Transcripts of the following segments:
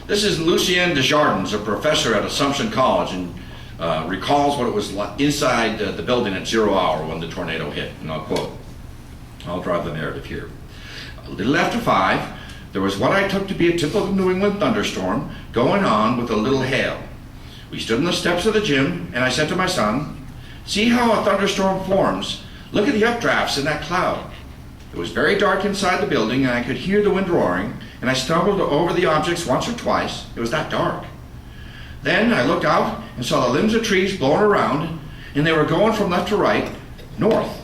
This is Lucien Desjardins, a professor at Assumption College, and recalls what it was like inside the building at 0 hour when the tornado hit. And I'll quote, I'll drive the narrative here. A little after 5, there was what I took to be a typical New England thunderstorm going on with a little hail. We stood on the steps of the gym, and I said to my son, "See how a thunderstorm forms? Look at the updrafts in that cloud." It was very dark inside the building, and I could hear the wind roaring, and I stumbled over the objects once or twice. It was that dark. Then I looked out and saw the limbs of trees blowing around, and they were going from left to right, north.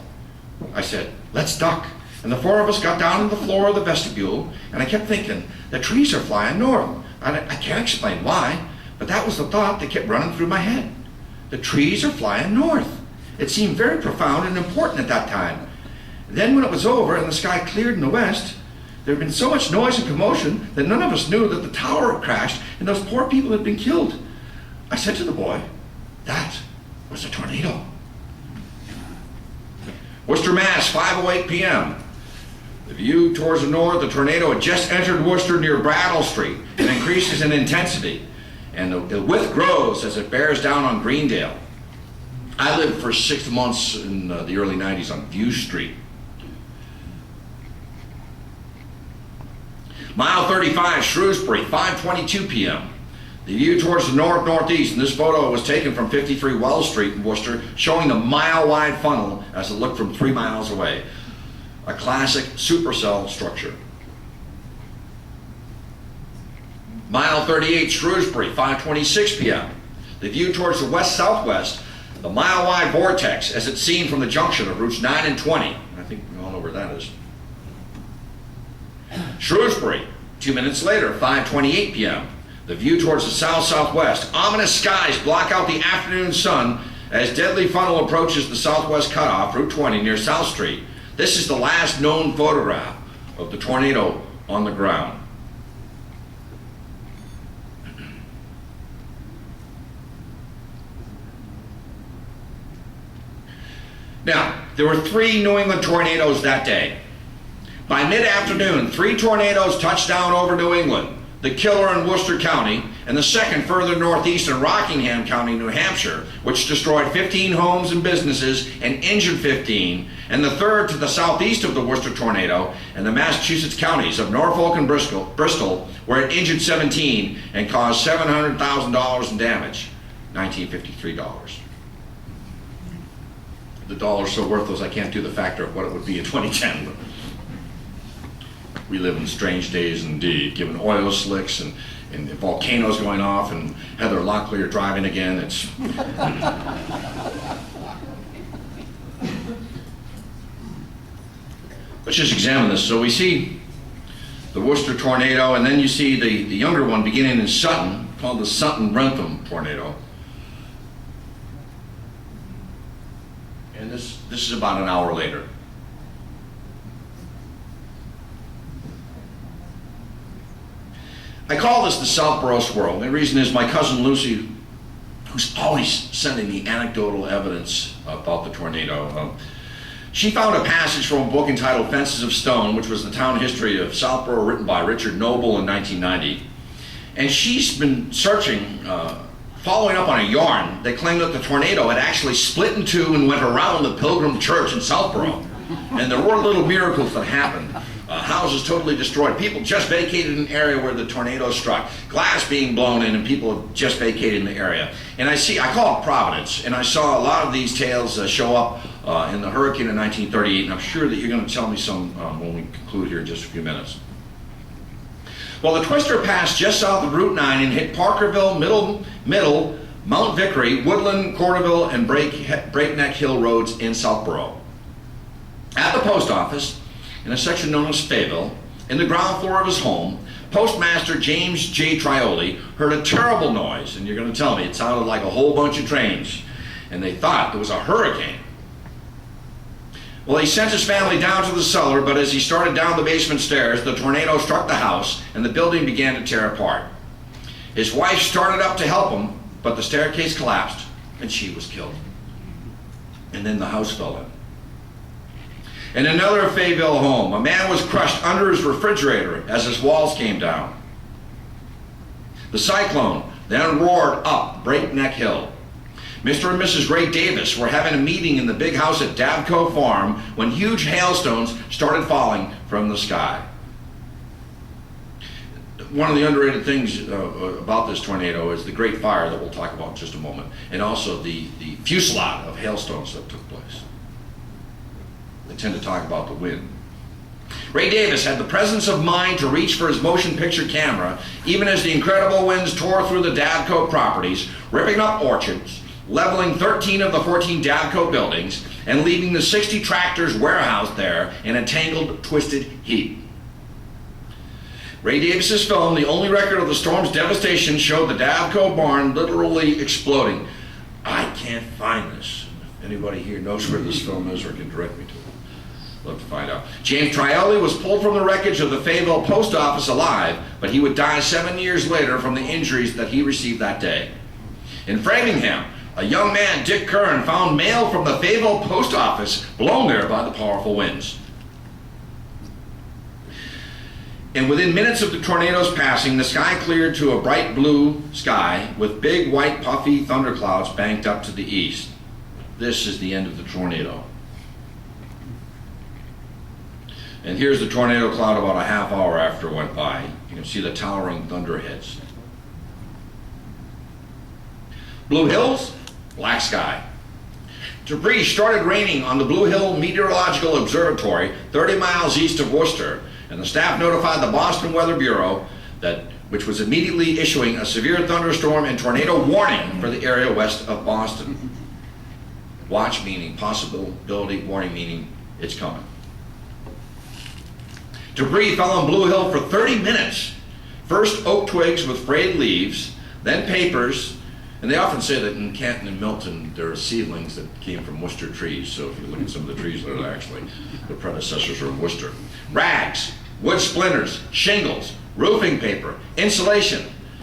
I said, "Let's duck." And the 4 of us got down on the floor of the vestibule, and I kept thinking, the trees are flying north. I can't explain why, but that was the thought that kept running through my head. The trees are flying north. It seemed very profound and important at that time. Then when it was over and the sky cleared in the west, there had been so much noise and commotion that none of us knew that the tower had crashed and those poor people had been killed. I said to the boy, "That was a tornado." Worcester, Mass, 5:08 p.m. The view towards the north, the tornado had just entered Worcester near Brattle Street and increases in intensity, and the width grows as it bears down on Greendale. I lived for 6 months in the early 90s on View Street. Mile 35, Shrewsbury, 5:22 p.m. The view towards the north-northeast, and this photo was taken from 53 Wells Street in Worcester, showing the mile-wide funnel as it looked from 3 miles away. A classic supercell structure. Mile 38, Shrewsbury, 5:26 p.m. The view towards the west-southwest, the mile-wide vortex as it's seen from the junction of routes 9 and 20. I think we all know where that is. Shrewsbury, 2 minutes later, 5:28 p.m. The view towards the south-southwest. Ominous skies block out the afternoon sun as deadly funnel approaches the southwest cutoff, Route 20, near South Street. This is the last known photograph of the tornado on the ground. Now, there were 3 New England tornadoes that day. By mid-afternoon, 3 tornadoes touched down over New England. The killer in Worcester County, and the second further northeast in Rockingham County, New Hampshire, which destroyed 15 homes and businesses and injured 15, and the third to the southeast of the Worcester tornado in the Massachusetts counties of Norfolk and Bristol, where it injured 17 and caused $700,000 in damage, $1953. The dollar's so worthless I can't do the factor of what it would be in 2010. But we live in strange days indeed, given oil slicks and volcanoes going off and Heather Locklear driving again. Let's just examine this. So we see the Worcester tornado, and then you see the younger one beginning in Sutton, called the Sutton-Wrentham tornado. And this is about an hour later. I call this the Southborough swirl. And the reason is my cousin Lucy, who's always sending me anecdotal evidence about the tornado, she found a passage from a book entitled Fences of Stone, which was the town history of Southborough written by Richard Noble in 1990. And she's been searching, following up on a yarn that claimed that the tornado had actually split in 2 and went around the Pilgrim Church in Southborough. And there were little miracles that happened. Houses totally destroyed. People just vacated an area where the tornado struck. Glass being blown in and people just vacated the area. And I call it Providence, and I saw a lot of these tales show up in the hurricane in 1938, and I'm sure that you're going to tell me some when we conclude here in just a few minutes. Well, the twister passed just south of Route 9 and hit Parkerville, Middle, Mount Vickery, Woodland, Corderville, and Breakneck Hill roads in Southborough. At the post office, in a section known as Fayetteville, in the ground floor of his home, Postmaster James J. Trioli heard a terrible noise, and you're going to tell me it sounded like a whole bunch of trains, and they thought it was a hurricane. Well, he sent his family down to the cellar, but as he started down the basement stairs, the tornado struck the house, and the building began to tear apart. His wife started up to help him, but the staircase collapsed, and she was killed. And then the house fell in. In another Fayetteville home, a man was crushed under his refrigerator as his walls came down. The cyclone then roared up Breakneck Hill. Mr. and Mrs. Ray Davis were having a meeting in the big house at Davco Farm when huge hailstones started falling from the sky. One of the underrated things about this tornado is the Great Fire that we'll talk about in just a moment, and also the fusillade of hailstones that took place. They tend to talk about the wind. Ray Davis had the presence of mind to reach for his motion picture camera, even as the incredible winds tore through the Davco properties, ripping up orchards, leveling 13 of the 14 Davco buildings, and leaving the 60 tractors warehoused there in a tangled, twisted heap. Ray Davis's film, the only record of the storm's devastation, showed the Davco barn literally exploding. I can't find this. If anybody here knows where this film is or can direct me to it, love to find out. James Trioli was pulled from the wreckage of the Fayetteville post office alive, but he would die 7 years later from the injuries that he received that day. In Framingham, a young man, Dick Kern, found mail from the Fayetteville post office blown there by the powerful winds. And within minutes of the tornado's passing, the sky cleared to a bright blue sky with big white puffy thunderclouds banked up to the east. This is the end of the tornado. And here's the tornado cloud about a half hour after it went by. You can see the towering thunderheads. Blue Hills, black sky. Debris started raining on the Blue Hill Meteorological Observatory 30 miles east of Worcester, and the staff notified the Boston Weather Bureau, which was immediately issuing a severe thunderstorm and tornado warning for the area west of Boston. Watch meaning possibility, warning meaning it's coming. Debris fell on Blue Hill for 30 minutes. First oak twigs with frayed leaves, then papers, and they often say that in Canton and Milton there are seedlings that came from Worcester trees, so if you look at some of the trees, they're actually the predecessors of Worcester. Rags, wood splinters, shingles, roofing paper, insulation,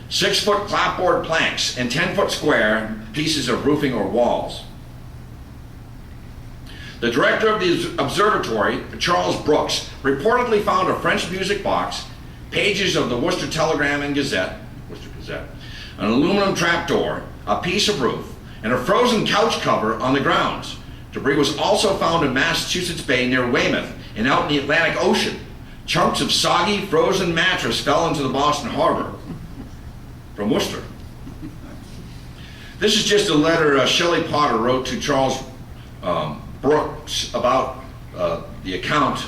6-foot clapboard planks, and 10-foot square pieces of roofing or walls. The director of the observatory, Charles Brooks, reportedly found a French music box, pages of the Worcester Telegram and Gazette, an aluminum trapdoor, a piece of roof, and a frozen couch cover on the grounds. Debris was also found in Massachusetts Bay near Weymouth and out in the Atlantic Ocean. Chunks of soggy, frozen mattress fell into the Boston Harbor from Worcester. This is just a letter Shelley Potter wrote to Charles Brooks about the account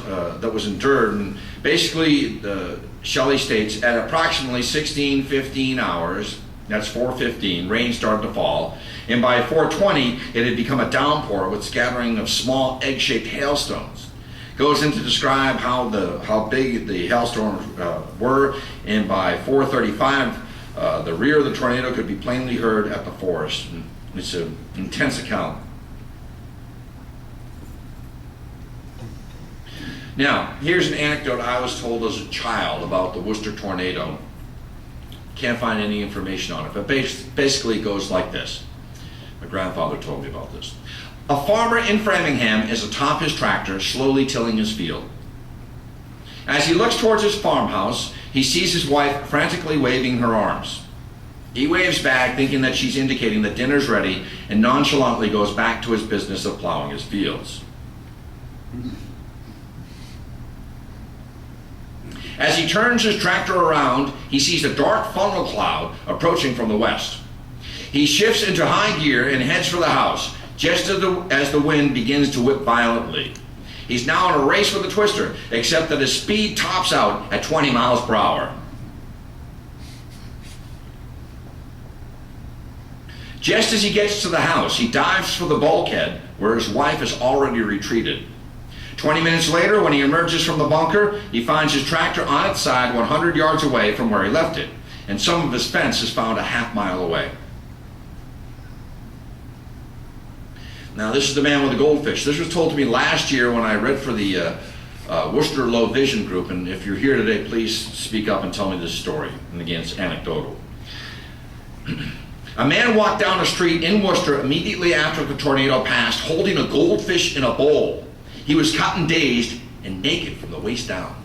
that was endured. And basically, Shelley states, at approximately 16:15 hours, that's 4:15, rain started to fall, and by 4:20 it had become a downpour with scattering of small egg-shaped hailstones. Goes in to describe how big the hailstorms were, and by 4:35 the rear of the tornado could be plainly heard at the forest. And it's an intense account. Now, here's an anecdote I was told as a child about the Worcester tornado. Can't find any information on it, but basically it goes like this. My grandfather told me about this. A farmer in Framingham is atop his tractor, slowly tilling his field. As he looks towards his farmhouse, he sees his wife frantically waving her arms. He waves back, thinking that she's indicating that dinner's ready, and nonchalantly goes back to his business of plowing his fields. As he turns his tractor around, he sees a dark funnel cloud approaching from the west. He shifts into high gear and heads for the house, just as the wind begins to whip violently. He's now in a race with the twister, except that his speed tops out at 20 miles per hour. Just as he gets to the house, he dives for the bulkhead where his wife has already retreated. 20 minutes later, when he emerges from the bunker, he finds his tractor on its side 100 yards away from where he left it, and some of his fence is found a half-mile away. Now, this is the man with the goldfish. This was told to me last year when I read for the Worcester Low Vision Group, and if you're here today, please speak up and tell me this story. And again, it's anecdotal. A man walked down a street in Worcester immediately after the tornado passed, holding a goldfish in a bowl. He was cut and dazed and naked from the waist down.